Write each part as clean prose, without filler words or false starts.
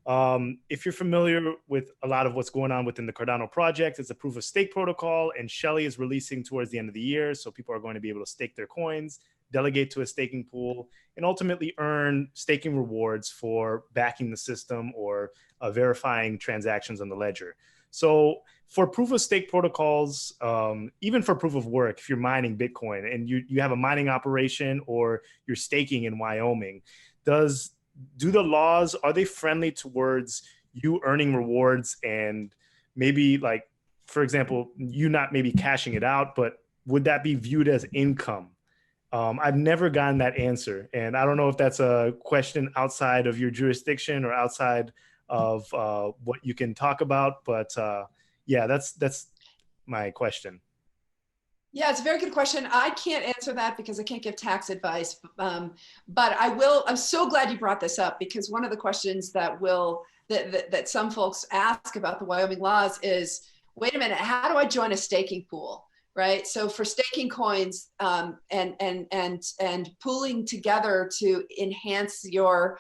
If you're familiar with a lot of what's going on within the Cardano project, it's a proof of stake protocol, and Shelley is releasing towards the end of the year. So people are going to be able to stake their coins, delegate to a staking pool, and ultimately earn staking rewards for backing the system or verifying transactions on the ledger. So for proof of stake protocols, even for proof of work, if you're mining Bitcoin and you have a mining operation or you're staking in Wyoming, do the laws, are they friendly towards you earning rewards and maybe, like, for example, you not maybe cashing it out, but would that be viewed as income? I've never gotten that answer, and I don't know if that's a question outside of your jurisdiction or outside of what you can talk about, but yeah, that's my question. Yeah, it's a very good question. I can't answer that because I can't give tax advice, but I will. I'm so glad you brought this up, because one of the questions that some folks ask about the Wyoming laws is, wait a minute, how do I join a staking pool? Right. So for staking coins and pooling together to enhance your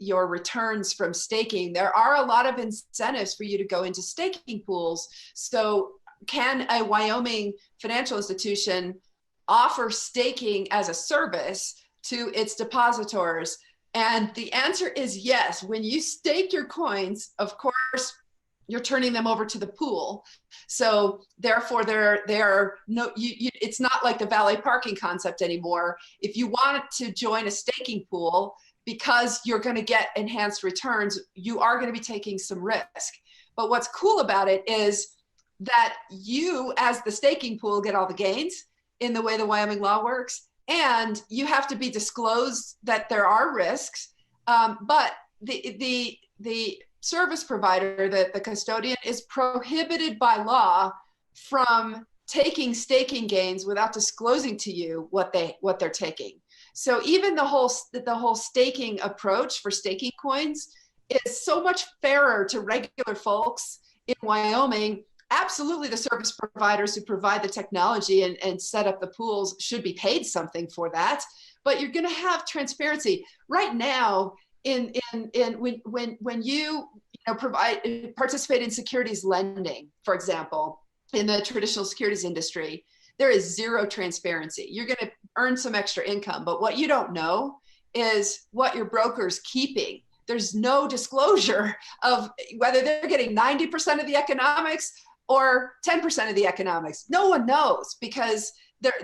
returns from staking, there are a lot of incentives for you to go into staking pools. So can a Wyoming financial institution offer staking as a service to its depositors? And the answer is yes. When you stake your coins, of course, you're turning them over to the pool. So therefore, it's not like the valet parking concept anymore. If you want to join a staking pool, because you're going to get enhanced returns, you are going to be taking some risk. But what's cool about it is that you, as the staking pool, get all the gains in the way the Wyoming law works, and you have to be disclosed that there are risks. But the service provider, the custodian, is prohibited by law from taking staking gains without disclosing to you what they're taking. So even the whole staking approach for staking coins is so much fairer to regular folks in Wyoming. Absolutely, the service providers who provide the technology and set up the pools should be paid something for that. But you're going to have transparency right now. When you participate in securities lending, for example, in the traditional securities industry, there is zero transparency. You're going to earn some extra income, but what you don't know is what your broker's keeping. There's no disclosure of whether they're getting 90% of the economics or 10% of the economics. No one knows, because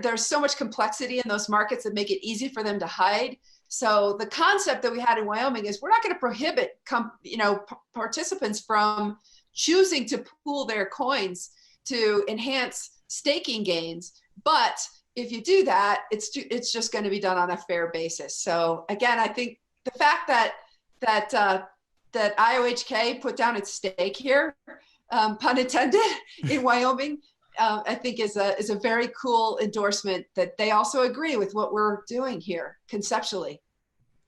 there's so much complexity in those markets that make it easy for them to hide. So the concept that we had in Wyoming is, we're not going to prohibit participants from choosing to pool their coins to enhance staking gains. But if you do that, it's just going to be done on a fair basis. So again, I think the fact that IOHK put down its stake here, pun intended, in Wyoming, I think is a very cool endorsement that they also agree with what we're doing here conceptually.